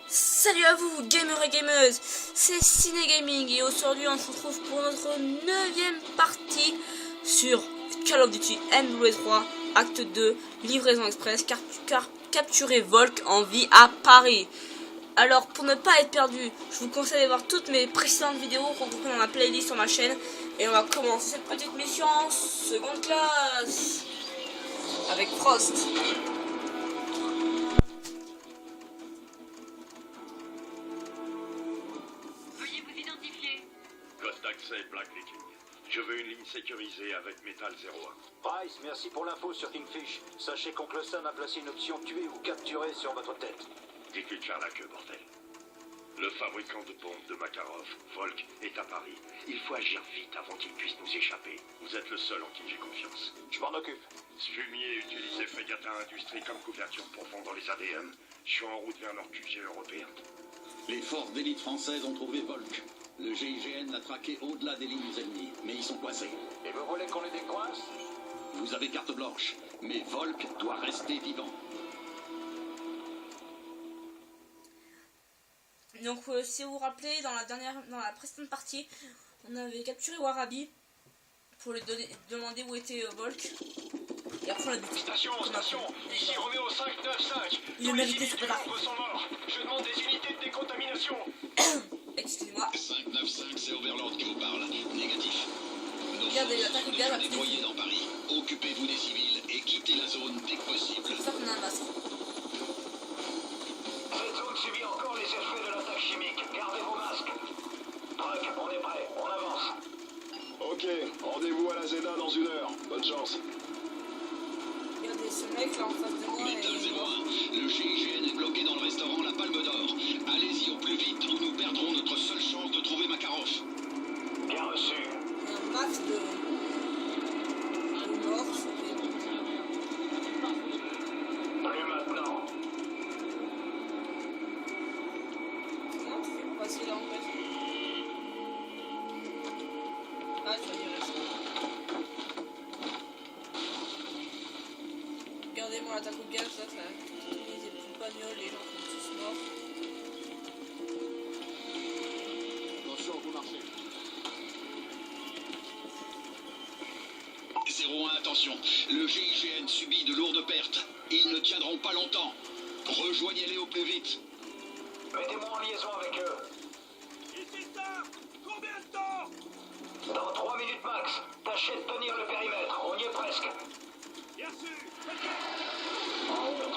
Salut à vous gamers et gameuses, c'est Ciné Gaming et aujourd'hui on se retrouve pour notre 9ème partie sur Call of Duty MW3 Acte 2 Livraison Express capturer Volk en vie à Paris. Alors pour ne pas être perdu, je vous conseille de voir toutes mes précédentes vidéos regroupées dans la playlist sur ma chaîne. Et on va commencer cette petite mission en seconde classe avec Frost. D'accès Black Viking. Je veux une ligne sécurisée avec métal 01. Price, merci pour l'info sur Kingfish. Sachez qu'Oncle Sam a placé une option tuer ou capturer sur votre tête. Dites-lui de faire la queue, bordel. Le fabricant de bombes de Makarov, Volk, est à Paris. Il faut agir vite avant qu'il puisse nous échapper. Vous êtes le seul en qui j'ai confiance. Je m'en occupe. Ce fumier utilisait Fegata Industries comme couverture pour fondre les ADN. Je suis en route vers leur QG européen. Les forces d'élite françaises ont trouvé Volk. Le GIGN l'a traqué au-delà des lignes ennemies, mais ils sont coincés. Et vous voulez qu'on les décoince? Vous avez carte blanche, mais Volk doit rester vivant. Donc si vous vous rappelez, dans la précédente partie, on avait capturé Warabi pour lui demander où était Volk. Et après on l'a buté. Station, ici Roméo 595. Il le méritait ce pétard. Sont morts. Je demande des unités de décontamination. Excusez-moi. 595, c'est Overlord qui vous parle. Négatif. Nos Regardez, forces l'attaque sont au gaz a déjà déployées dans Paris. Occupez-vous des civils et quittez la zone dès que possible. C'est pour ça qu'on a un masque. Cette zone subit encore les effets de l'attaque chimique. Gardez vos masques. Truck, on est prêt. On avance. Ok, rendez-vous à la Zena dans 1 heure. Bonne chance. Regardez ce mec là en face de moi. Métal Et... 01, le GIGN est bloqué dans le restaurant La Palme d'Or. Allez-y au plus vite ou nous perdrons notre seule chance de trouver Makarov. Bien reçu. Il y a un max de morts. Plus maintenant. Comment tu fais pour passer là en fait? Ah, tu vas y rester. Regardez-moi l'attaque au gaz, là, les petites bagnoles, les gens qui sont tous morts. Attention, vous marchez. 01, attention. Le GIGN subit de lourdes pertes. Ils ne tiendront pas longtemps. Rejoignez-les au plus vite. Mettez-moi en liaison avec eux. Ici ça. Combien de temps? Dans 3 minutes max. Tâchez de tenir le périmètre. On y est presque. Bien sûr. En route.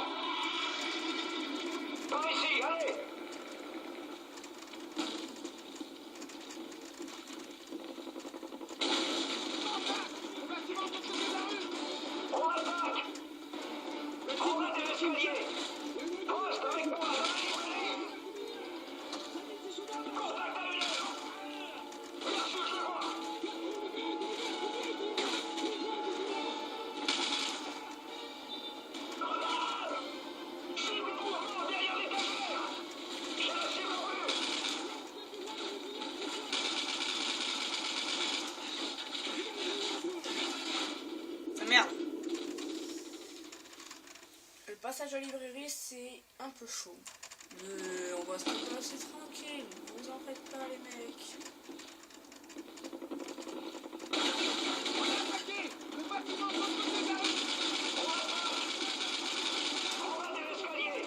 Par ici, allez. On attaque. Remontez l'escalier. Poste avec moi. Contact à 1 heure. Bien sûr, je le vois. Grenade. Cible le mouvement derrière l'étagère. J'ai la cible en vue. Ah, merde. Le passage à la librairie, c'est un peu chaud. Mais on va se passer tranquille. Ne vous en faites pas, les mecs. Remontez l'escalier.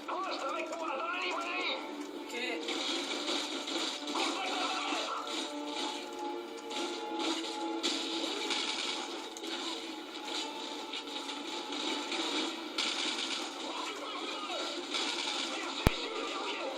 Poste avec moi dans la librairie. Ok. Contact à 20 mètres. Merci, cible verrouillée.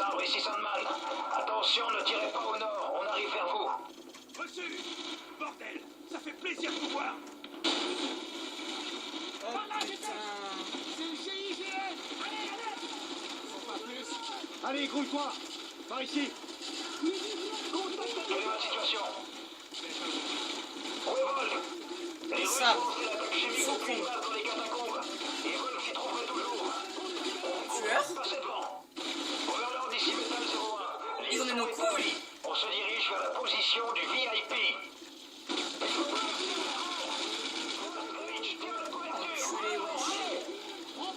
Arbor, ici Sandman. Attention, ne tirez pas au nord, on arrive vers vous. Reçu! Bordel! Ça fait plaisir de vous voir! Oh putain. Allez, grouille-toi. Par ici. Quelle est votre situation? Revolt! Les Russes Ça. ont lancé l'attaque chimique Faut au qu'on- climat dans les catacombes. Et Wolf s'y trouverait toujours. Tueur. Passez devant. Overlord ici Metal 01. Ils ont mis nos couilles. établie. On se dirige vers la position du VIP. Tire la couverture. Enculé, wesh.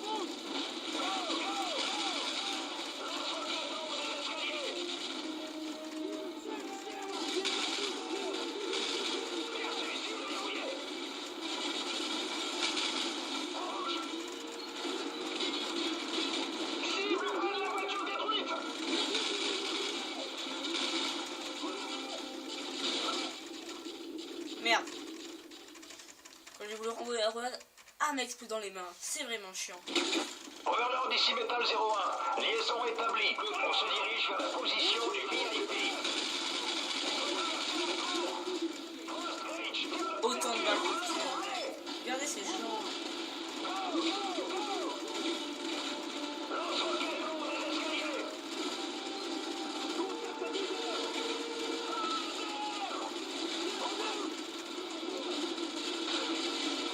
Merde. Quand j'ai voulu renvoyer la roulade, ah mec, explose dans les mains. C'est vraiment chiant. Overlord ici Metal 01. Liaison établie. On se dirige vers la position du VIP. Autant de balles pour tuer. Regardez ces gens.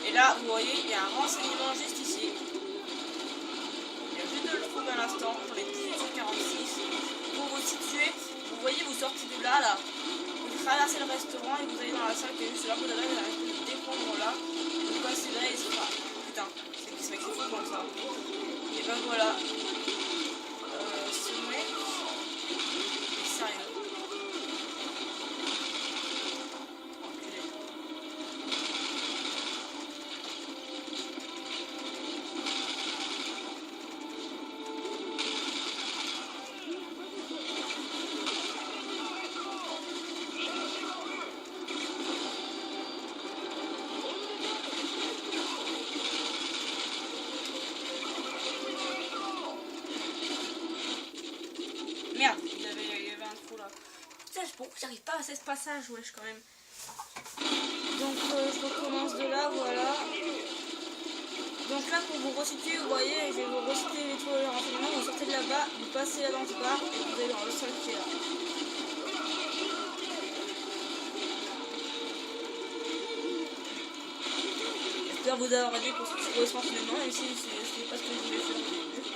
Et là, vous voyez, il y a un renseignement juste ici. Il y a juste de le trouver à l'instant, pour les 18h46. Pour vous situer, vous voyez, vous sortez de là, vous traversez le restaurant et vous allez dans la salle qui est juste là, vous avez un espèce de décombres là, et vous passez là et c'est pas. Putain, c'est mec, c'est fou comme ça. Et ben voilà. Ce mec. Il est sérieux. Enculé. Merde, il y avait un trou là. Putain, pourquoi j'arrive pas à passer ce passage, wesh, quand même. Donc, je recommence de là, voilà. Donc là, pour vous resituer, vous voyez, je vais vous reciter les trois renseignements. Vous sortez de là-bas, vous passez là dans ce bar et vous allez dans le sol qui est là. J'espère vous avoir aidé pour ce renseignement, même si c'est pas ce que je voulais faire au début.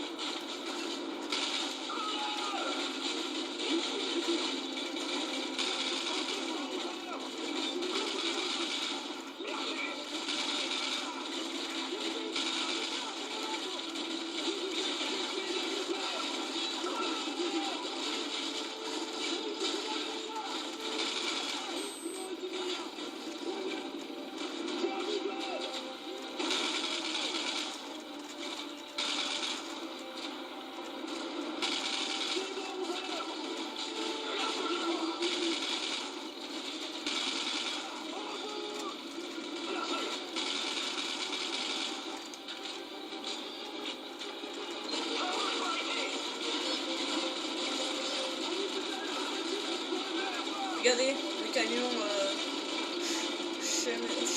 Regardez le camion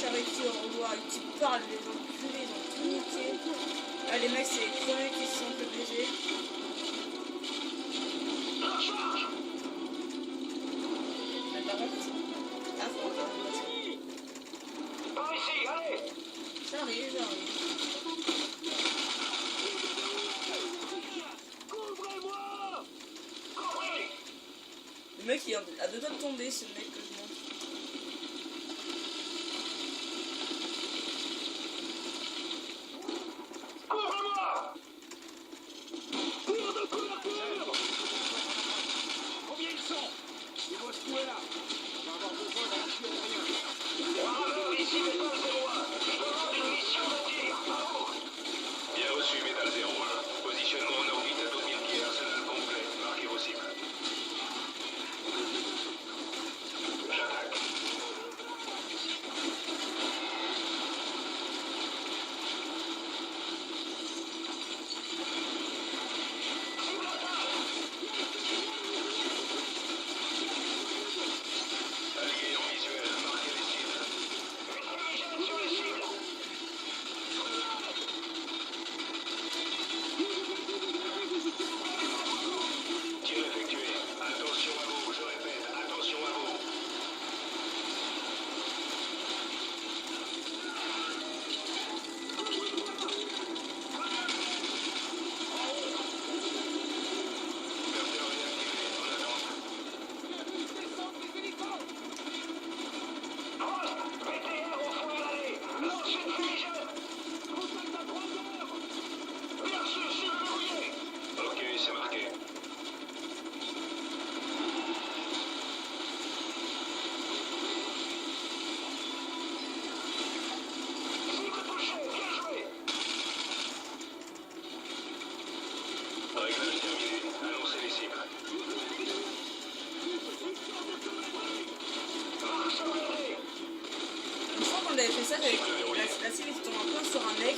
charretier au revoir qui parle, les enculés, ils ont tout niqué. Ah, les mecs, c'est les premiers qui se sont fait baiser. Mais par contre, ah, faut encore une voiture. Par ici, allez. J'arrive. Couvrez-moi. Couvrez. Le mec, il a deux doigts de tomber, ce mec que je montre. Couvre-moi. Cours de couverture! Combien ils sont? Il faut se trouver là. On va avoir besoin d'un tueur rien. Overlord ici Metal 01. Je demande une mission de tir. À vous. Bien reçu, Metal 01. Positionnement en orbite à 2000 pieds, arsenal complet. Marqué vos cibles. ça que la série tombe un peu sur un mec.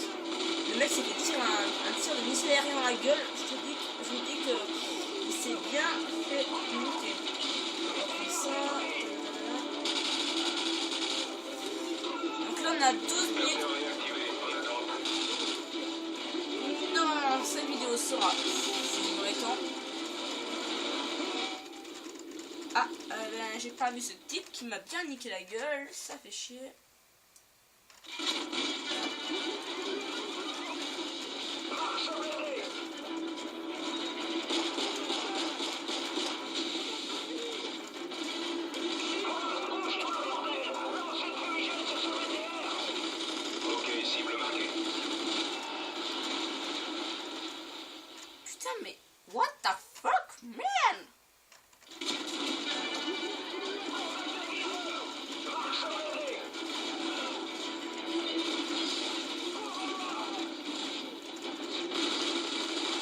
Le mec s'est fait tirer un tir de missile aérien dans la gueule. Je vous dis que il s'est bien fait niquer. Comme ça. Donc là on a 12 minutes. Non, cette vidéo sera livrée temps. Ah, ben, j'ai pas vu ce type qui m'a bien niqué la gueule, ça fait chier. Ok, cible marquée. Putain, mais what the fuck, man?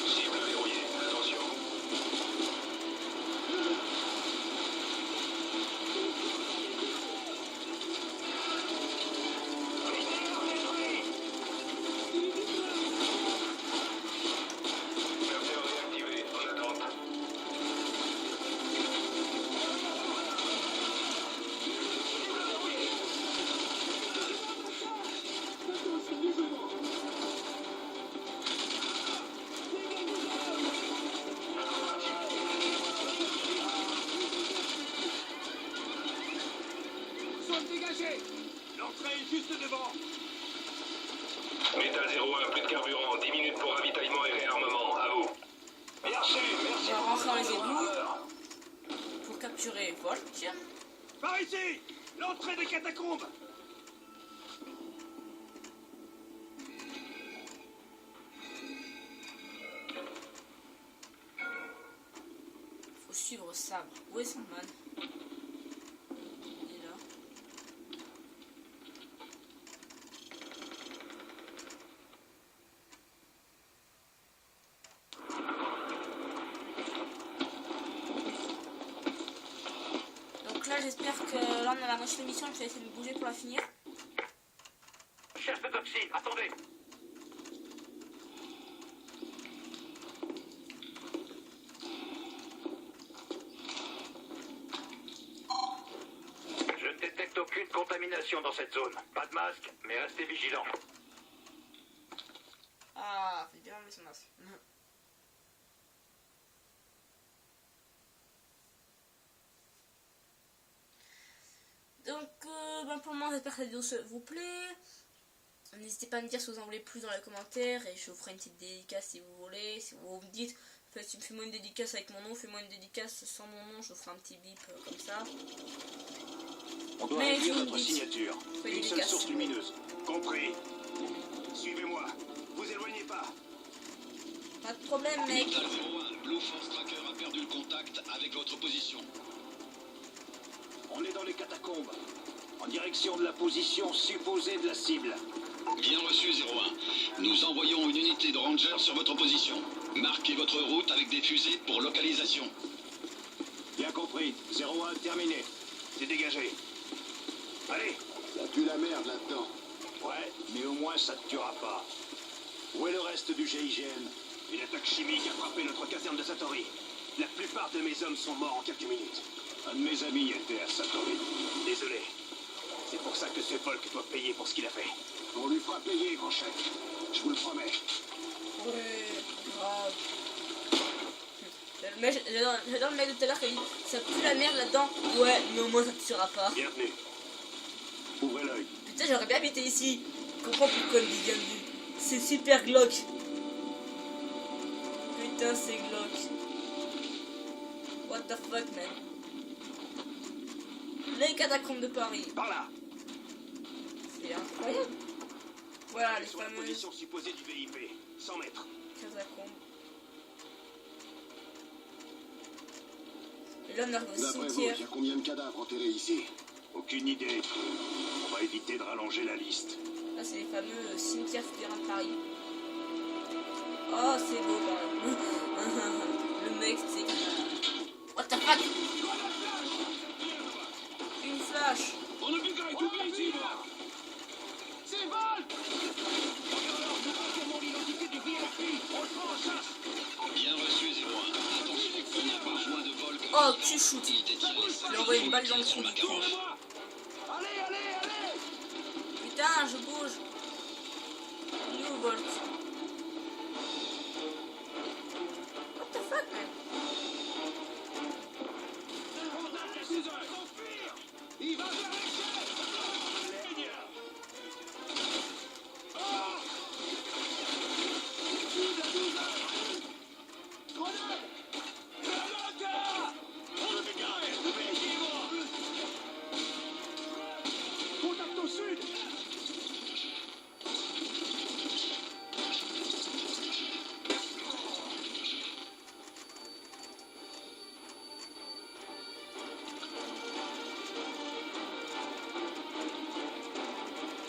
Cible verrouillée. Attention. Capteur réactivé. En attente. Zone dégagée. L'entrée est juste devant. Métal 01, plus de carburant. 10 minutes pour ravitaillement et réarmement. À vous. Merci, merci. On va rentrer dans les égouts pour capturer Volk. Par ici. L'entrée des catacombes. Faut suivre Sabre. Où est son man? Il est là. Donc là j'espère que là on a la moitié de l'émission, je vais essayer de bouger pour la finir. Chef de toxine, attendez. Je ne détecte aucune contamination dans cette zone. Pas de masque, mais restez vigilants. Ah, faut bien enlever son masque. Donc, ben pour le moment, j'espère que la vidéo vous plaît. N'hésitez pas à me dire si vous en voulez plus dans les commentaires et je vous ferai une petite dédicace si vous voulez. Si vous me dites, fais-moi une dédicace avec mon nom, fais-moi une dédicace sans mon nom, je vous ferai un petit bip comme ça. On doit Mais réduire je vous notre dis, signature. soyez Une seule efficaces. source lumineuse. Compris. Suivez-moi. Vous éloignez pas. Pas de problème, mec. Métal 01, Blue Force Tracker a perdu le contact avec votre position. On est dans les catacombes. En direction de la position supposée de la cible. Bien reçu 01. Nous envoyons une unité de Rangers sur votre position. Marquez votre route avec des fusées pour localisation. Bien compris. 01 terminé. C'est dégagé. Allez. Ça pue la merde là-dedans. Ouais, mais au moins ça te tuera pas. Où est le reste du GIGN? Une attaque chimique a frappé notre caserne de Satori. La plupart de mes hommes sont morts en quelques minutes. Un de mes amis était à Satori. Désolé. C'est pour ça que ce Volk doit payer pour ce qu'il a fait. On lui fera payer, grand chef. Je vous le promets. Ouais, grave. J'adore le mec de tout à l'heure qui a dit ça pue la merde là-dedans. Ouais, mais au moins ça te tuera pas. Bienvenue. Ouvrez l'œil. Putain, j'aurais bien habité ici. Je comprends pourquoi il dit bienvenue. C'est super glauque. Putain, c'est glauque. What the fuck, man. Les catacombes de Paris. Par là. C'est incroyable. Voilà les Sur la fameuses position supposée du VIP. 100 mètres. catacombes. Et là, on arrive au D'après vous, cimetière. il y a combien de cadavres enterrés ici? Aucune idée. On va éviter de rallonger la liste. Là, c'est les fameux cimetières souterrains de Paris. Oh, c'est beau quand même. Le mec, c'est. What the fuck? Une flash. On a plus qu'à récupérer ici, moi. Oh, tu shoot. Il détient les Je lui ai envoyé une balle dans le sur trou du cul. Makarov. Allez. Putain, je bouge. Il est où, Volk? What the fuck, man? Il va vers l'échelle. Ligne. Grenade. Contact au sud.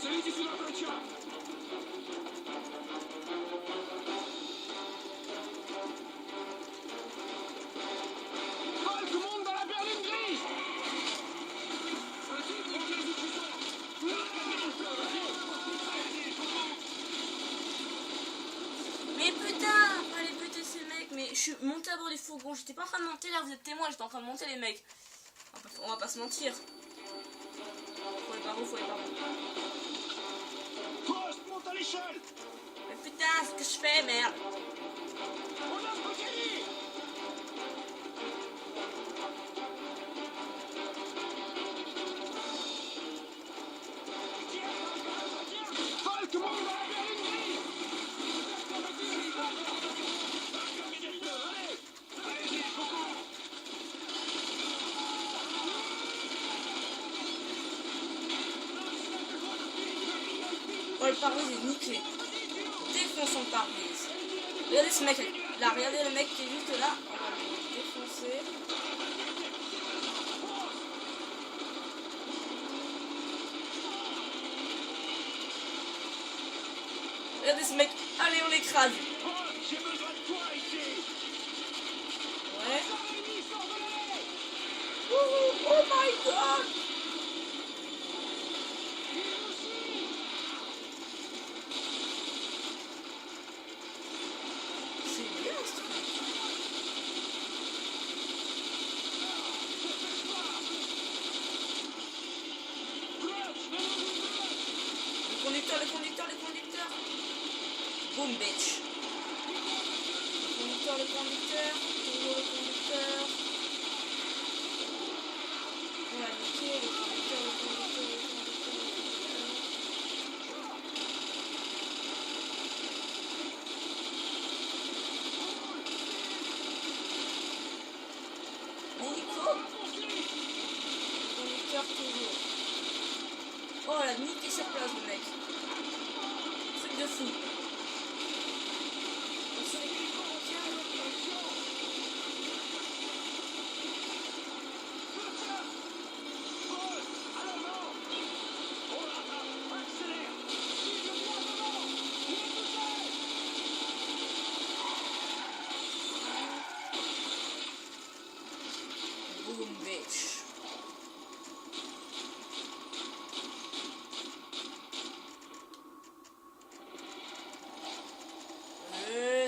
Celui-ci sous l'entretien. Volk monte dans la berline grise. Mais putain, fallait buter ces mecs. Mais je suis monté à bord du fourgon. J'étais pas en train de monter là, vous êtes témoins. J'étais en train de monter, les mecs. On va pas se mentir. Faut aller par où, Poste, monte à l'échelle. Mais putain, c'est ce que je fais, merde. On a recueilli. Volk monte dans la berline grise. Allez, beaucoup. Oh, le pare-brise est niqué. Défonçons le pare-brise. Regardez ce mec là, regardez le mec qui est juste là. On va le défoncer. Regardez ce mec. Allez, on l'écrase. J'ai besoin de toi ici. Ouais. Oh my god. C'est bien ce truc. Le conducteur. Boom, bitch. Le conducteur. Toujours le conducteur. On va niquer le conducteur. Nico. Le conducteur toujours. Oh, elle a niqué sa place, le mec. Truc de fou. On se fait boom, bitch.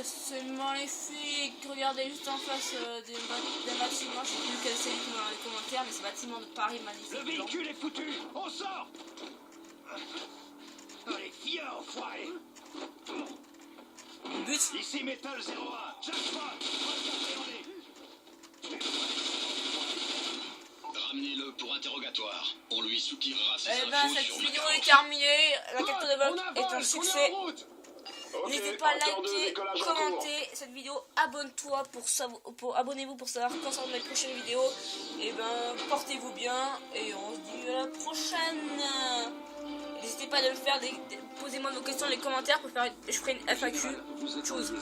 C'est magnifique. Regardez juste en face des bâtiments. Je sais plus quel c'est dans les commentaires, mais c'est bâtiment de Paris magnifique. Le véhicule est foutu. On sort. Allez, viens, enfoiré. Le but, Ici Metal 01. Jackpot. Ramenez-le pour interrogatoire. On lui soutirera ses eh ben, infos cette sur vidéo Makarov. est terminée. La carte de Volk est un succès. N'hésitez pas à liker, commenter cette vidéo, abonne-toi abonnez-vous pour savoir quand sortent les prochaines vidéos. Et ben portez-vous bien et on se dit à la prochaine. N'hésitez pas à me faire posez-moi vos questions dans les commentaires pour faire je ferai une FAQ. Chose.